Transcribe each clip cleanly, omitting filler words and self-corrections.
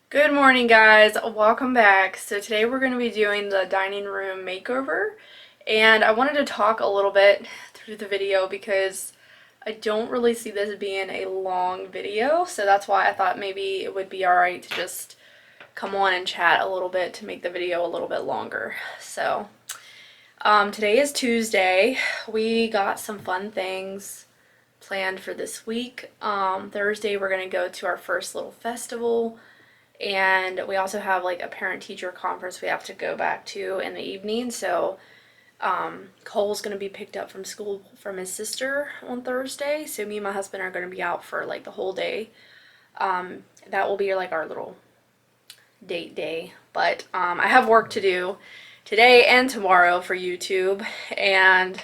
Good morning, guys. Welcome back. So today we're going to be doing the dining room makeover, and I wanted to talk a little bit through the video because I don't really see this being a long video, so that's why I thought maybe it would be alright to just come on and chat a little bit to make the video a little bit longer. So today is Tuesday. We got some fun things planned for this week. Thursday we're going to go to our first little festival. And we also have like a parent-teacher conference we have to go back to in the evening. So Cole's going to be picked up from school from his sister on Thursday. So me and my husband are going to be out for like the whole day. That will be like our little date day. But I have work to do today and tomorrow for YouTube. And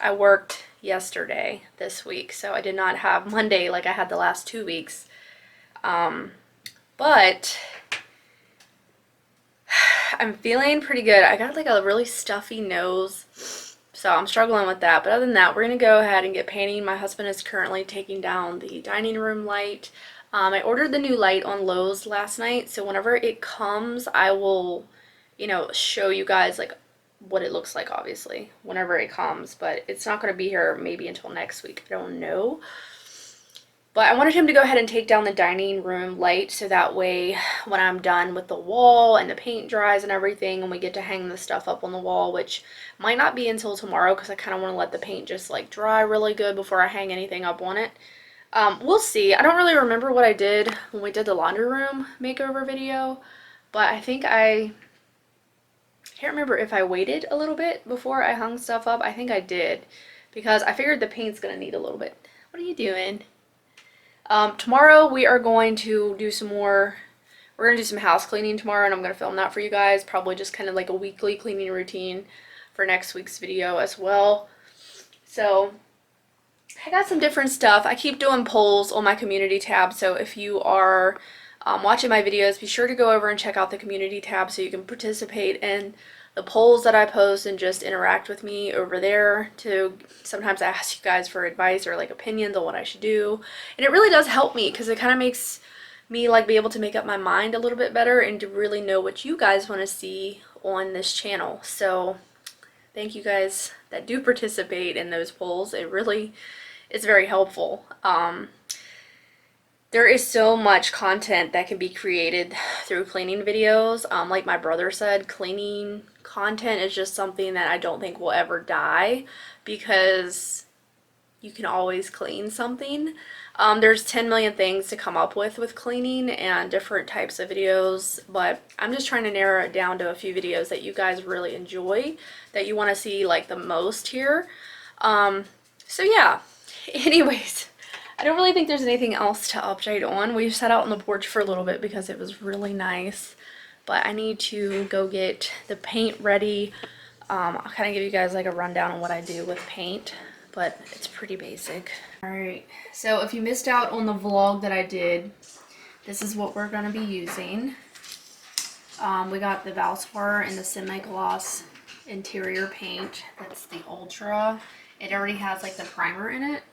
I worked yesterday this week. So I did not have Monday like I had the last 2 weeks. But I'm feeling pretty good. I got like a really stuffy nose, so I'm struggling with that. But other than that, we're going to go ahead and get painting. My husband is currently taking down the dining room light. I ordered the new light on Lowe's last night, so whenever it comes, I will, show you guys like what it looks like, obviously, whenever it comes. But it's not going to be here maybe until next week. I don't know. But I wanted him to go ahead and take down the dining room light so that way when I'm done with the wall and the paint dries and everything and we get to hang the stuff up on the wall, which might not be until tomorrow because I kind of want to let the paint just like dry really good before I hang anything up on it. We'll see. I don't really remember what I did when we did the laundry room makeover video, but I think I can't remember if I waited a little bit before I hung stuff up. I think I did because I figured the paint's going to need a little bit. What are you doing? Tomorrow we are going to do we're going to do some house cleaning tomorrow, and I'm going to film that for you guys, probably just kind of like a weekly cleaning routine for next week's video as well. So I got some different stuff. I keep doing polls on my community tab, so if you are watching my videos, be sure to go over and check out the community tab so you can participate in the polls that I post and just interact with me over there. To sometimes I ask you guys for advice or like opinions on what I should do, and it really does help me because it kind of makes me like be able to make up my mind a little bit better and to really know what you guys want to see on this channel. So thank you guys that do participate in those polls. It really is very helpful. There is so much content that can be created through cleaning videos. Like my brother said, cleaning content is just something that I don't think will ever die because you can always clean something. There's 10 million things to come up with cleaning and different types of videos, but I'm just trying to narrow it down to a few videos that you guys really enjoy, that you want to see like the most here. So yeah, anyways. I don't really think there's anything else to update on. We sat out on the porch for a little bit because it was really nice. But I need to go get the paint ready. I'll kind of give you guys like a rundown on what I do with paint. But it's pretty basic. Alright, so if you missed out on the vlog that I did, this is what we're going to be using. We got the Valspar and the semi-gloss interior paint. That's the Ultra. It already has like the primer in it.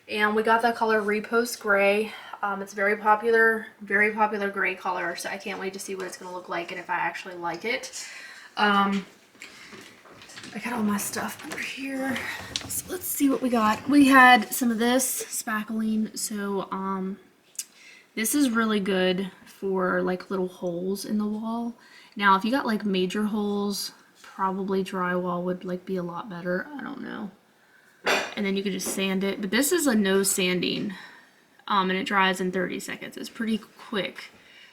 And we got the color Repost Gray. It's a very popular gray color, so I can't wait to see what it's going to look like and if I actually like it. I got all my stuff under here. So let's see what we got. We had some of this spackling, so this is really good for like little holes in the wall. Now if you got like major holes, probably drywall would like be a lot better. I don't know. And then you could just sand it. But this is a no sanding, and it dries in 30 seconds. It's pretty quick.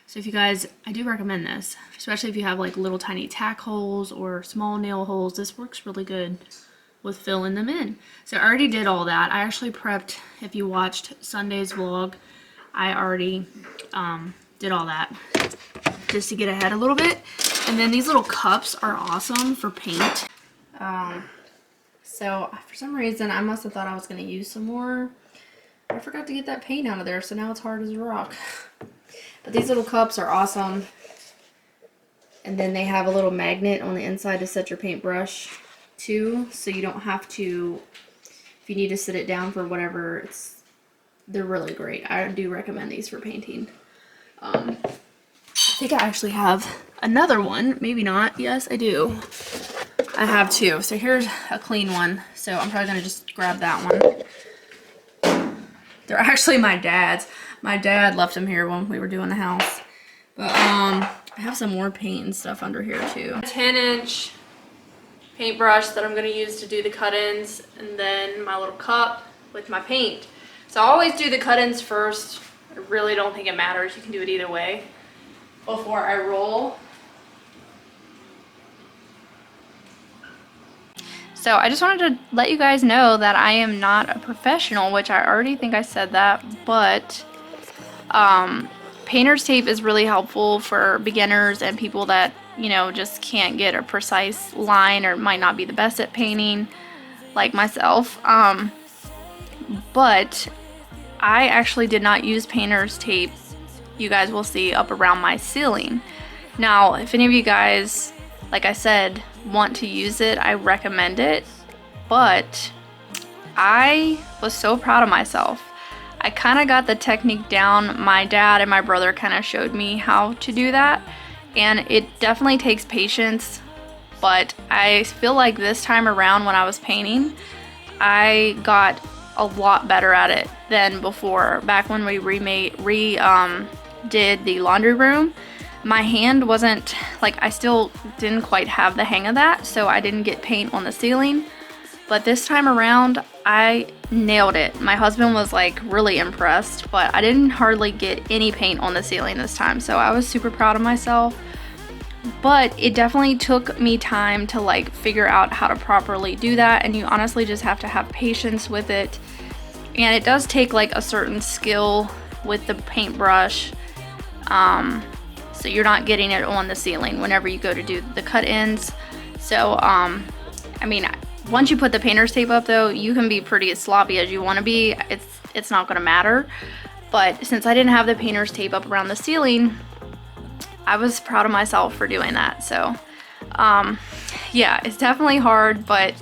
So if you guys, I do recommend this, especially if you have like little tiny tack holes or small nail holes. This works really good with filling them in. So I already did all that. I actually prepped, if you watched Sunday's vlog, I already did all that just to get ahead a little bit. And then these little cups are awesome for paint. So for some reason I must have thought I was going to use some more. I forgot to get that paint out of there, so now it's hard as a rock. But these little cups are awesome. And then they have a little magnet on the inside to set your paintbrush too, so you don't have to, if you need to sit it down for whatever, they're really great. I do recommend these for painting. think I actually have another one. Maybe not. Yes, I do. I have two. So here's a clean one. So I'm probably going to just grab that one. They're actually my dad's. My dad left them here when we were doing the house. But I have some more paint and stuff under here too. A 10-inch paintbrush that I'm going to use to do the cut-ins, and then my little cup with my paint. So I always do the cut-ins first. I really don't think it matters. You can do it either way before I roll. So I just wanted to let you guys know that I am not a professional, which I already think I said that, but painter's tape is really helpful for beginners and people that, you know, just can't get a precise line or might not be the best at painting, like myself. But I actually did not use painter's tape. You guys will see up around my ceiling. Now, if any of you guys, like I said, want to use it, I recommend it. But I was so proud of myself. I kind of got the technique down. My dad and my brother kind of showed me how to do that, and it definitely takes patience, but I feel like this time around when I was painting, I got a lot better at it than before. Back when we did the laundry room, my hand wasn't, like, I still didn't quite have the hang of that, so I didn't get paint on the ceiling. But this time around, I nailed it. My husband was like really impressed, but I didn't hardly get any paint on the ceiling this time, so I was super proud of myself. But it definitely took me time to like figure out how to properly do that, and you honestly just have to have patience with it. And it does take like a certain skill with the paintbrush, so you're not getting it on the ceiling whenever you go to do the cut ends. So I mean, once you put the painter's tape up though, you can be pretty as sloppy as you want to be. It's not going to matter. But since I didn't have the painter's tape up around the ceiling, I was proud of myself for doing that. So yeah, it's definitely hard, but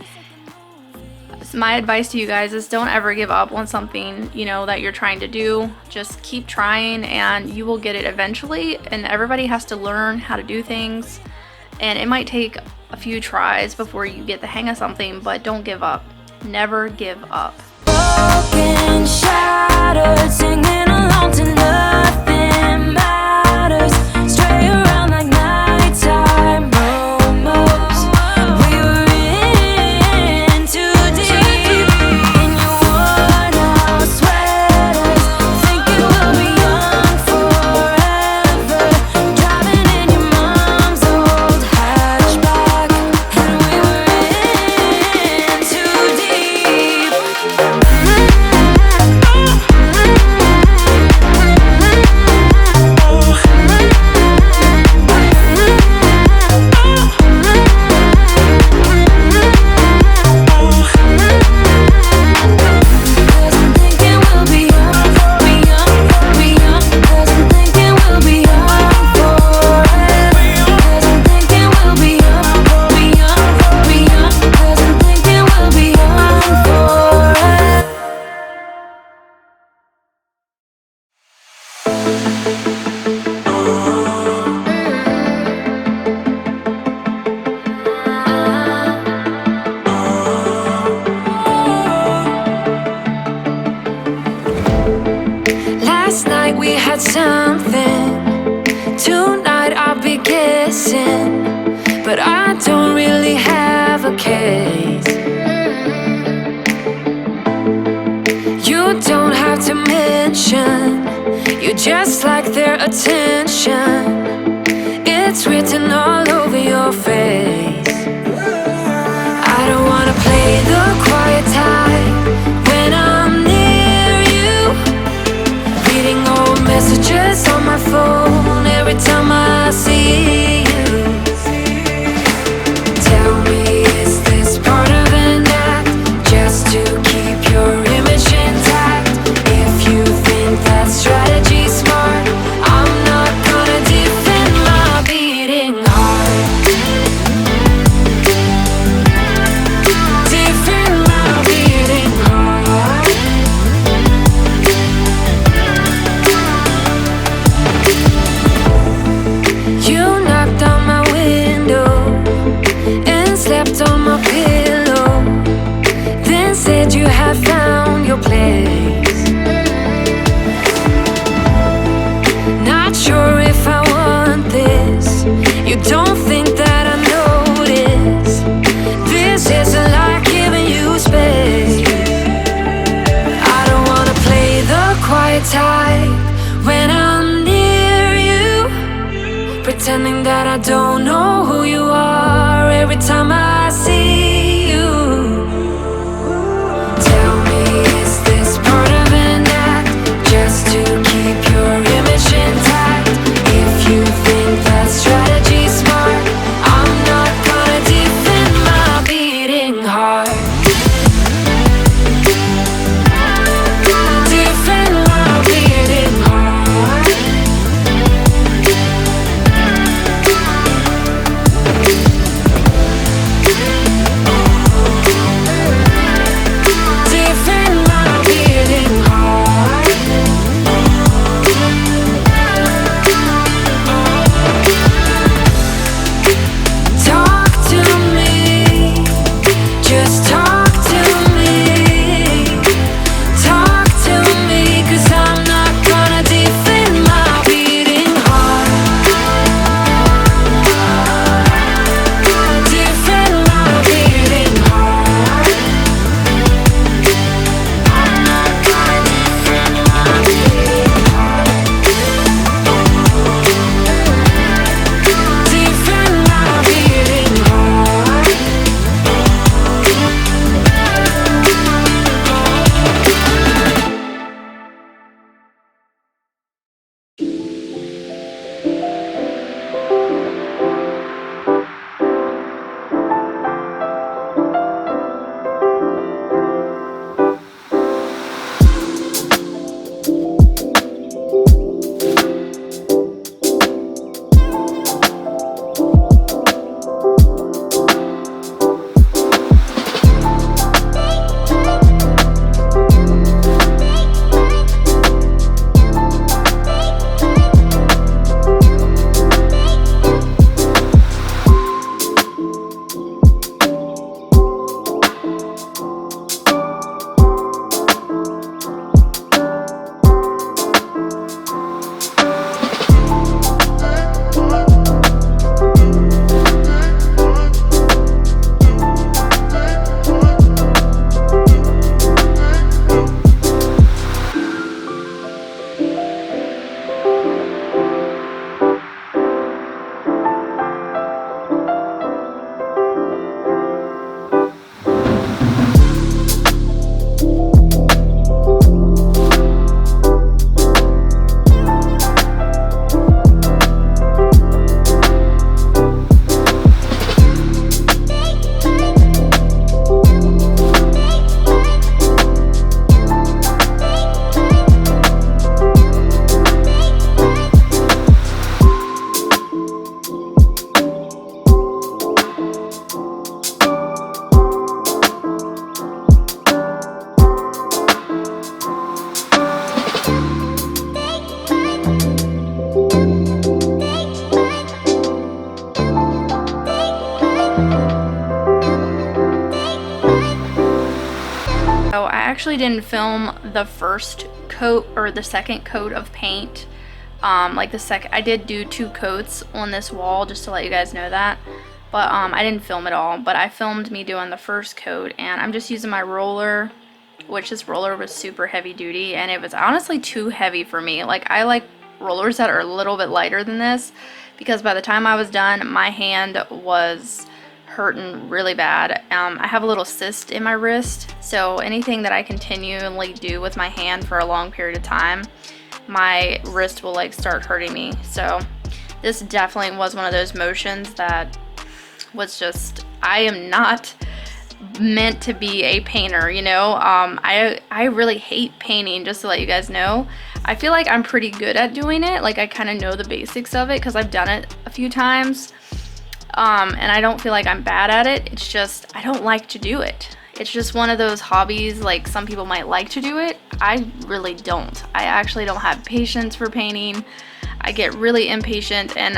my advice to you guys is don't ever give up on something, you know, that you're trying to do. Just keep trying and you will get it eventually. And everybody has to learn how to do things, and it might take a few tries before you get the hang of something, but don't give up. Never give up. Broken, shattered, singing along to nothing matters. Stray around like nighttime momos. We were in too deep in your worn out sweaters, thinking we'll be young forever. Driving in your mom's old hatchback, and we were in too deep. Cause I'm thinking we'll be young, be young, be young. Cause I'm thinking we'll be young forever. Cause I'm thinking we'll be young, be young, be young. Cause I'm thinking we'll be young forever. Last night we had something. Tonight I'll be kissing, but I don't really have a case. You don't have to mention, you just like their attention. It's written all over your face. I don't wanna play the quiet type when I'm near you. Reading old messages on my phone every time I see you. Tell me, is this part of an act just to keep your image intact? If you think that strategy's smart, I'm not gonna defend my beating heart. type when I'm near you, pretending that I don't know who you are every time I see you. Tell me, is this part of an act, just to keep your image intact? If you think that strategy's smart, I'm not gonna defend my beating heart. Defend my beating heart. Defend my beating heart. Talk to me, just talk to me. Talk to me, 'cause I'm not gonna defend my beating heart. Defend my beating heart. I'm not gonna defend my beating heart. Defend my beating heart. So I actually didn't film the first coat or the second coat of paint. I did do 2 coats on this wall, just to let you guys know that. But I didn't film it all, but I filmed me doing the first coat, and I'm just using my roller, which this roller was super heavy duty, and it was honestly too heavy for me. Like, I like rollers that are a little bit lighter than this, because by the time I was done, my hand was hurting really bad. I have a little cyst in my wrist, so anything that I continually do with my hand for a long period of time, my wrist will like start hurting me. So this definitely was one of those motions that was just, I am not meant to be a painter, you know. I really hate painting, just to let you guys know. I feel like I'm pretty good at doing it, like I kind of know the basics of it because I've done it a few times. And I don't feel like I'm bad at it. It's just, I don't like to do it. It's just one of those hobbies, like some people might like to do it. I really don't. I actually don't have patience for painting. I get really impatient, and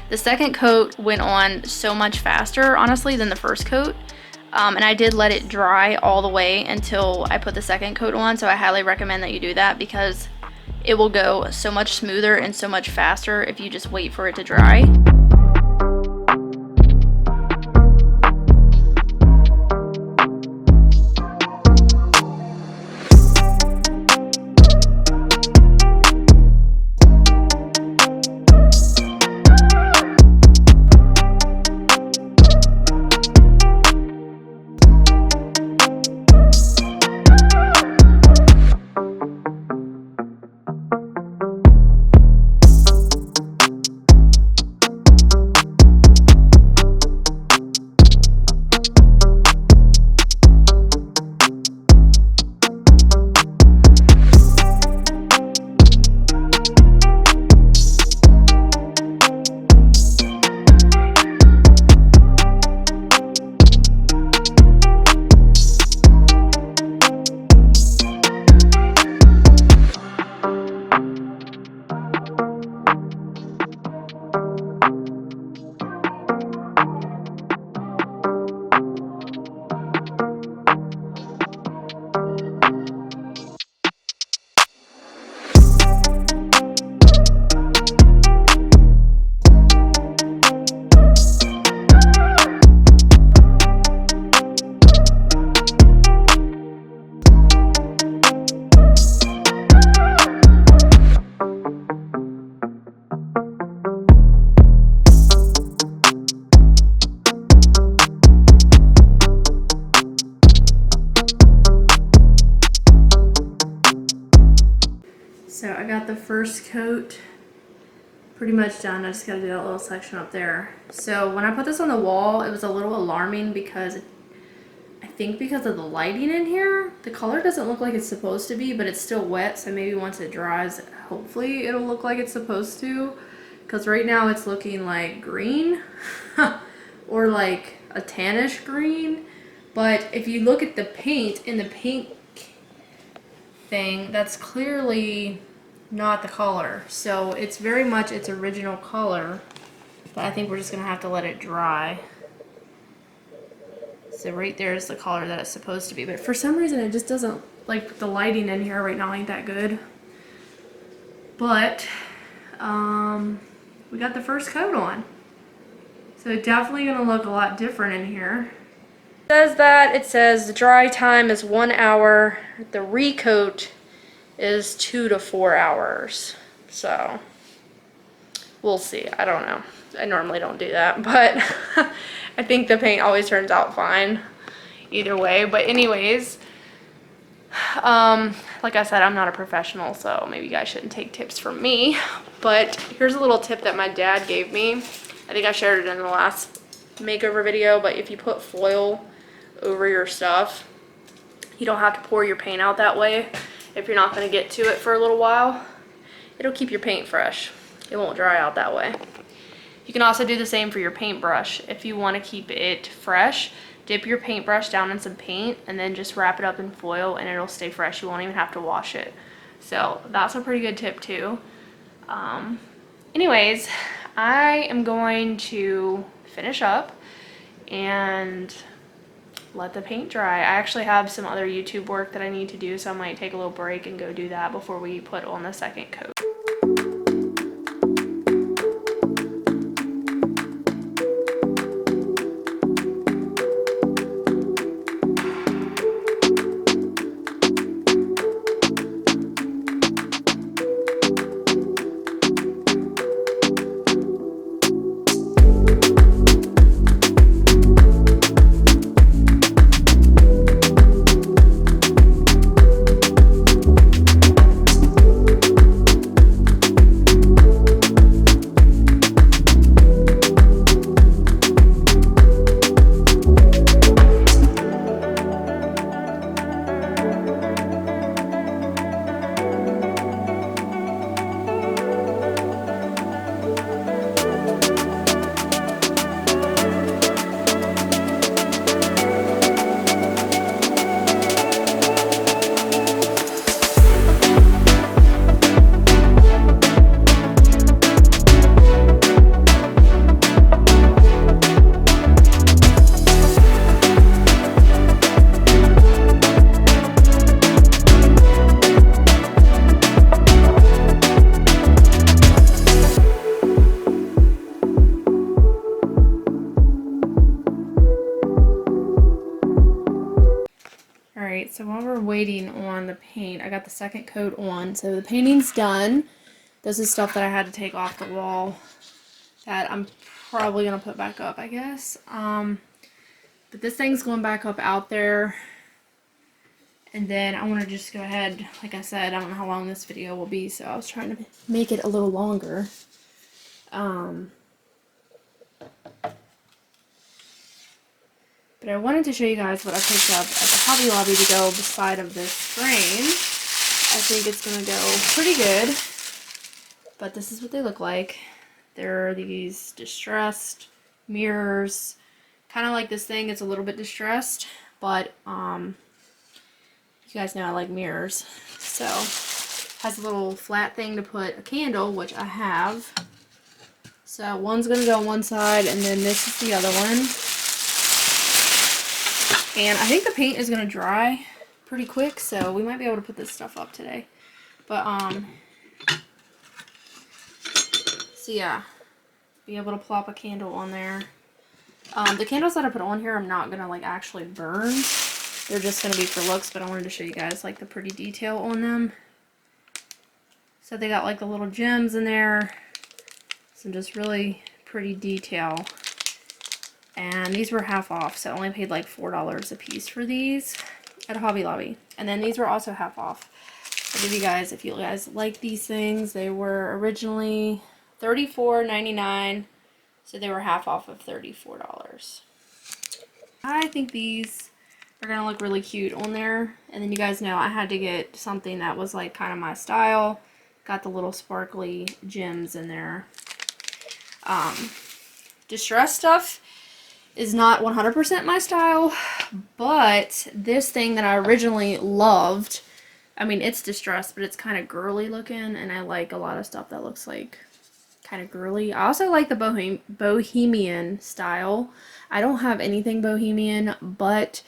the second coat went on so much faster, honestly, than the first coat. And I did let it dry all the way until I put the second coat on, so I highly recommend that you do that because it will go so much smoother and so much faster if you just wait for it to dry. so I got the first coat pretty much done. I just gotta do that little section up there. So when I put this on the wall, it was a little alarming because I think because of the lighting in here, the color doesn't look like it's supposed to be, but it's still wet, so maybe once it dries, hopefully it'll look like it's supposed to. Because right now it's looking like green or like a tannish green. But if you look at the paint in the paint thing, that's clearly not the color. So it's very much its original color, but I think we're just gonna have to let it dry. So right there is the color that it's supposed to be, but for some reason it just doesn't, like the lighting in here right now ain't that good. But we got the first coat on. So it's definitely gonna look a lot different in here. It says the dry time is 1 hour, the recoat is 2 to 4 hours. So we'll see. I don't know. I normally don't do that, but I think the paint always turns out fine either way. But anyways, like I said, I'm not a professional, so maybe you guys shouldn't take tips from me. But here's a little tip that my dad gave me. I think I shared it in the last makeover video, but if you put foil over your stuff, you don't have to pour your paint out that way. If you're not going to get to it for a little while, it'll keep your paint fresh. It won't dry out that way. You can also do the same for your paintbrush. If you want to keep it fresh, dip your paintbrush down in some paint and then just wrap it up in foil and it'll stay fresh. You won't even have to wash it. So that's a pretty good tip too. Anyways, I am going to finish up and let the paint dry. I actually have some other YouTube work that I need to do, so I might take a little break and go do that before we put on the second coat. So while we're waiting on the paint, I got the second coat on. So the painting's done. This is stuff that I had to take off the wall that I'm probably going to put back up, I guess. But this thing's going back up out there. And then I want to just go ahead, like I said, I don't know how long this video will be, so I was trying to make it a little longer. But I wanted to show you guys what I picked up at the Hobby Lobby to go beside of this frame. I think it's going to go pretty good. But this is what they look like. There are these distressed mirrors. Kind of like this thing, it's a little bit distressed. But, you guys know I like mirrors. So, has a little flat thing to put a candle, which I have. So, one's going to go on one side, and then this is the other one. And I think the paint is going to dry pretty quick, so we might be able to put this stuff up today. But, so yeah, be able to plop a candle on there. The candles that I put on here, I'm not going to, like, actually burn. They're just going to be for looks, but I wanted to show you guys, like, the pretty detail on them. So they got, like, the little gems in there. Some just really pretty detail. And these were half off, so I only paid like $4 a piece for these at Hobby Lobby. And then these were also half off. I'll give you guys, if you guys like these things, they were originally $34.99, so they were half off of $34. I think these are gonna look really cute on there. And then you guys know I had to get something that was like kind of my style. Got the little sparkly gems in there. Distress stuff is not 100% my style, but this thing that I originally loved, I mean, it's distressed, but it's kind of girly looking, and I like a lot of stuff that looks like kind of girly. I also like the bohemian style. I don't have anything bohemian, but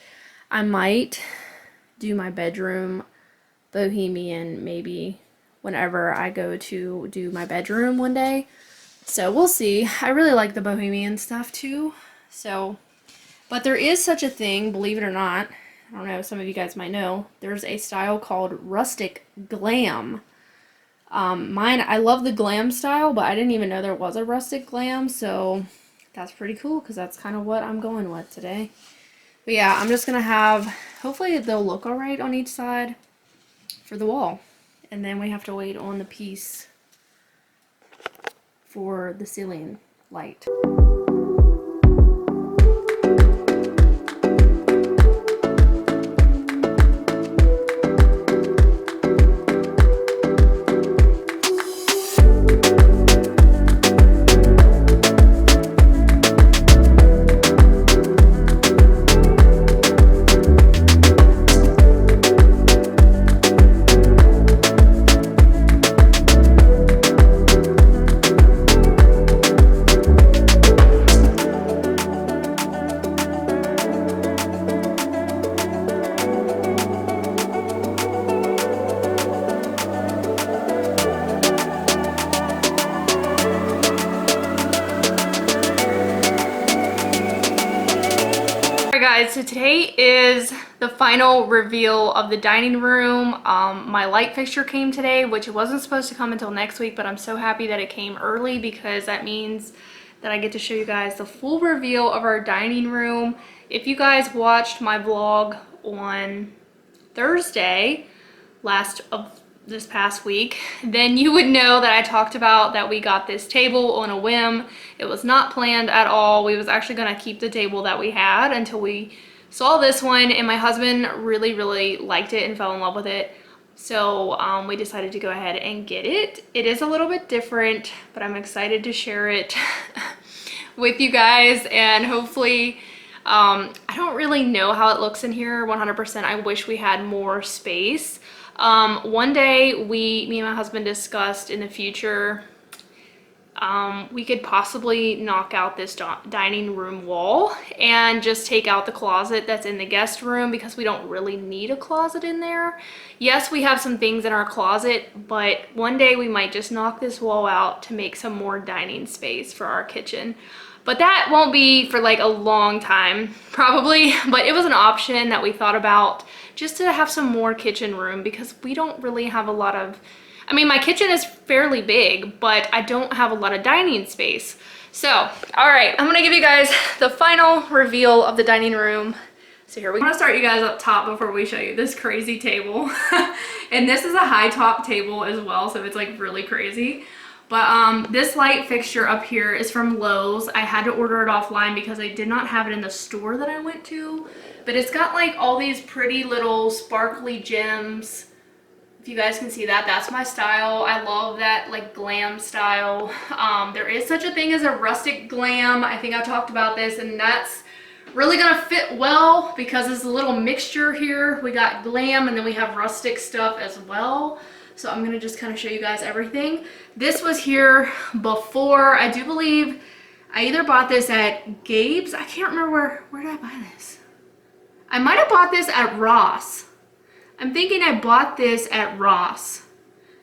I might do my bedroom bohemian maybe whenever I go to do my bedroom one day. So we'll see. I really like the bohemian stuff too. So, but there is such a thing, believe it or not. I don't know, some of you guys might know. There's a style called Rustic Glam. I love the glam style, but I didn't even know there was a Rustic Glam, so that's pretty cool because that's kind of what I'm going with today. But yeah, I'm just going to have, hopefully they'll look alright on each side for the wall. And then we have to wait on the piece for the ceiling light. Guys, so today is the final reveal of the dining room. My light fixture came today, which it wasn't supposed to come until next week, but I'm so happy that it came early because that means that I get to show you guys the full reveal of our dining room. If you guys watched my vlog on Thursday of this past week, then you would know that I talked about that we got this table on a whim. It was not planned at all. We was actually gonna keep the table that we had until we saw this one, and my husband really liked it and fell in love with it. So we decided to go ahead and get it. It is a little bit different, but I'm excited to share it with you guys, and hopefully I don't really know how it looks in here 100%. I wish we had more space. One day me and my husband discussed in the future, we could possibly knock out this dining room wall and just take out the closet that's in the guest room because we don't really need a closet in there. Yes, we have some things in our closet, but one day we might just knock this wall out to make some more dining space for our kitchen. But that won't be for like a long time, probably, but it was an option that we thought about just to have some more kitchen room because we don't really have a lot of, I mean, my kitchen is fairly big, but I don't have a lot of dining space. So, all right, I'm gonna give you guys the final reveal of the dining room. So here we go. I'm gonna start you guys up top before we show you this crazy table. And this is a high top table as well, so it's like really crazy. But this light fixture up here is from Lowe's. I had to order it offline because I did not have it in the store that I went to. But it's got like all these pretty little sparkly gems. If you guys can see that, that's my style. I love that like glam style. There is such a thing as a rustic glam. I think I talked about this, and that's really gonna fit well because it's a little mixture here. We got glam and then we have rustic stuff as well. So I'm gonna just kind of show you guys everything. This was here before. I do believe I either bought this at Gabe's. I can't remember where did I buy this? I might have bought this at Ross. I'm thinking I bought this at Ross.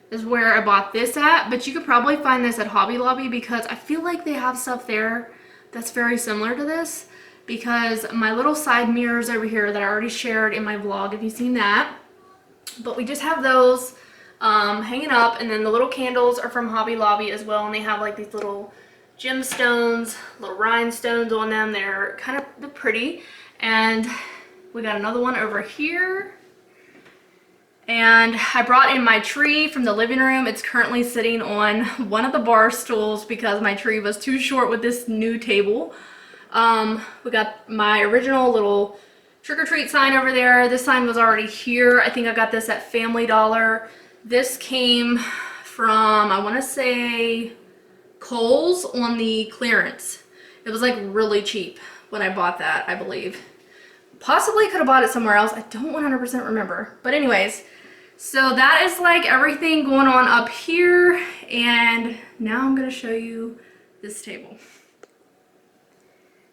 This is where I bought this at, but you could probably find this at Hobby Lobby because I feel like they have stuff there that's very similar to this, because my little side mirrors over here that I already shared in my vlog, if you've seen that. But we just have those hanging up, and then the little candles are from Hobby Lobby as well, and they have like these little gemstones, little rhinestones on them. They're pretty. And we got another one over here, And I brought in my tree from the living room. It's currently sitting on one of the bar stools because my tree was too short with this new table. We got my original little trick-or-treat sign over there. This sign was already here. I think I got this at Family Dollar. This came from, I want to say, Kohl's on the clearance. It was like really cheap when I bought that, I believe. Possibly could have bought it somewhere else. I don't 100% remember. But anyways, so that is like everything going on up here. And now I'm going to show you this table.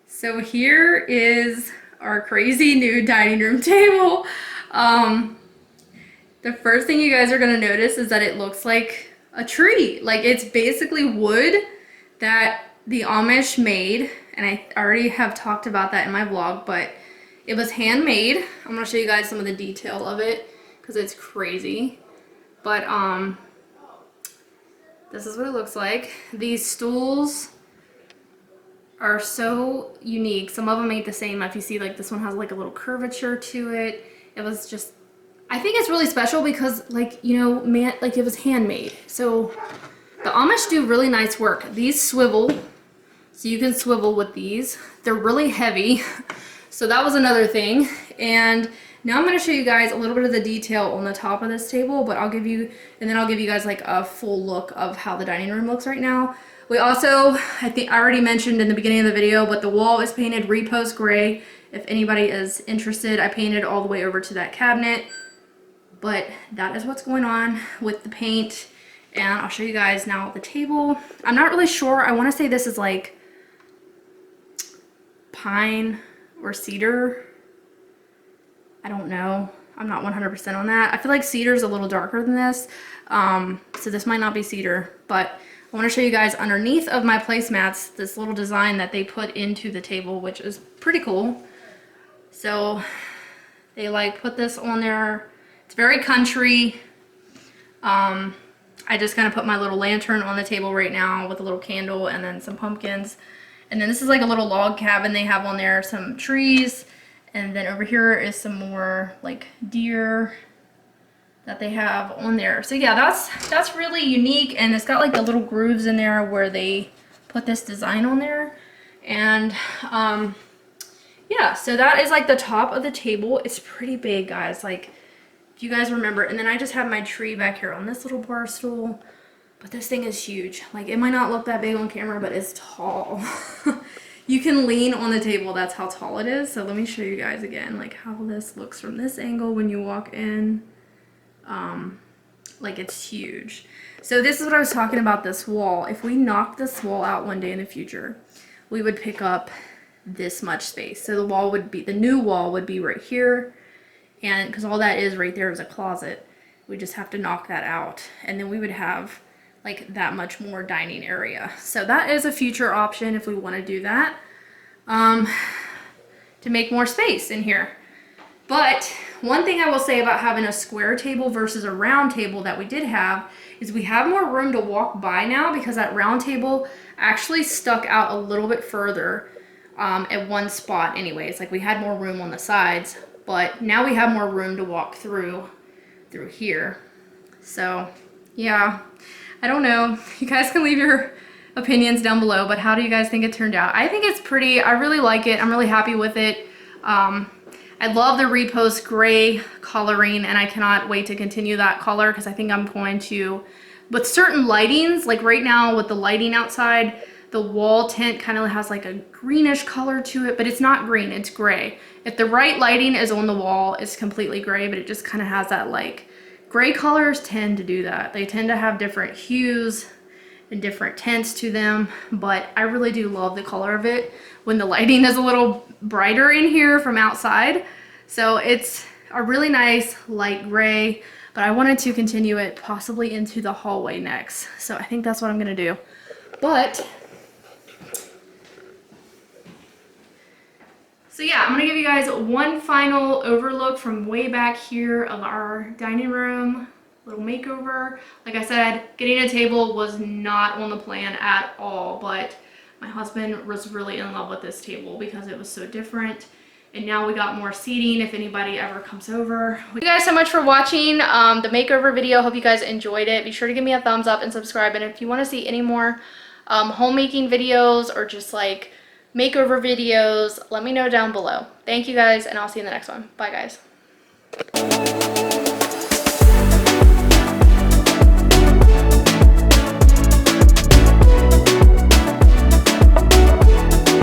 So here is our crazy new dining room table. The first thing you guys are going to notice is that it looks like a tree. Like it's basically wood that the Amish made. And I already have talked about that in my vlog, but it was handmade. I'm going to show you guys some of the detail of it because it's crazy. But this is what it looks like. These stools are so unique. Some of them ain't the same. If you see, like this one has like a little curvature to it. It was just, I think it's really special because, like, you know, man, like it was handmade. So the Amish do really nice work. These swivel, so you can swivel with these. They're really heavy. So that was another thing. And now I'm going to show you guys a little bit of the detail on the top of this table, but I'll give you guys like a full look of how the dining room looks right now. We also, I think I already mentioned in the beginning of the video, but the wall is painted repost gray. If anybody is interested, I painted all the way over to that cabinet. But that is what's going on with the paint. And I'll show you guys now the table. I'm not really sure. I want to say this is like pine or cedar. I don't know. I'm not 100% on that. I feel like cedar is a little darker than this. So this might not be cedar, but I want to show you guys underneath of my placemats this little design that they put into the table, which is pretty cool. So they like put this on there. It's very country. I just kind of put my little lantern on the table right now with a little candle and then some pumpkins. And then this is like a little log cabin they have on there, some trees. And then over here is some more like deer that they have on there. So yeah, that's really unique, and it's got like the little grooves in there where they put this design on there. And yeah, so that is like the top of the table. It's pretty big, guys, like if you guys remember. And then I just have my tree back here on this little bar stool, but this thing is huge. Like it might not look that big on camera, but it's tall. You can lean on the table, that's how tall it is. So let me show you guys again like how this looks from this angle when you walk in. Like it's huge. So this is what I was talking about, this wall. If we knocked this wall out one day in the future, we would pick up this much space. So the wall would be, the new wall would be right here, and because all that is right there is a closet, we just have to knock that out, and then we would have like that much more dining area. So that is a future option if we want to do that, to make more space in here. But one thing I will say about having a square table versus a round table that we did have is we have more room to walk by now, because that round table actually stuck out a little bit further at one spot anyways. Like we had more room on the sides, but now we have more room to walk through here. So yeah, I don't know. You guys can leave your opinions down below, but how do you guys think it turned out? I think it's pretty. I really like it. I'm really happy with it. I love the repost gray coloring, and I cannot wait to continue that color, because I think I'm going to, with certain lightings, like right now with the lighting outside, the wall tint kind of has like a greenish color to it, but it's not green, it's gray. If the right lighting is on the wall, it's completely gray, but it just kind of has that, like, gray colors tend to do that. They tend to have different hues and different tints to them, but I really do love the color of it when the lighting is a little brighter in here from outside. So it's a really nice light gray, but I wanted to continue it possibly into the hallway next. So I think that's what I'm gonna do. But so yeah, I'm gonna give you guys one final overlook from way back here of our dining room, little makeover. Like I said, getting a table was not on the plan at all, but my husband was really in love with this table because it was so different. And now we got more seating if anybody ever comes over. Thank you guys so much for watching the makeover video. Hope you guys enjoyed it. Be sure to give me a thumbs up and subscribe. And if you want to see any more homemaking videos or just like makeover videos, let me know down below. Thank you guys, and I'll see you in the next one. Bye guys.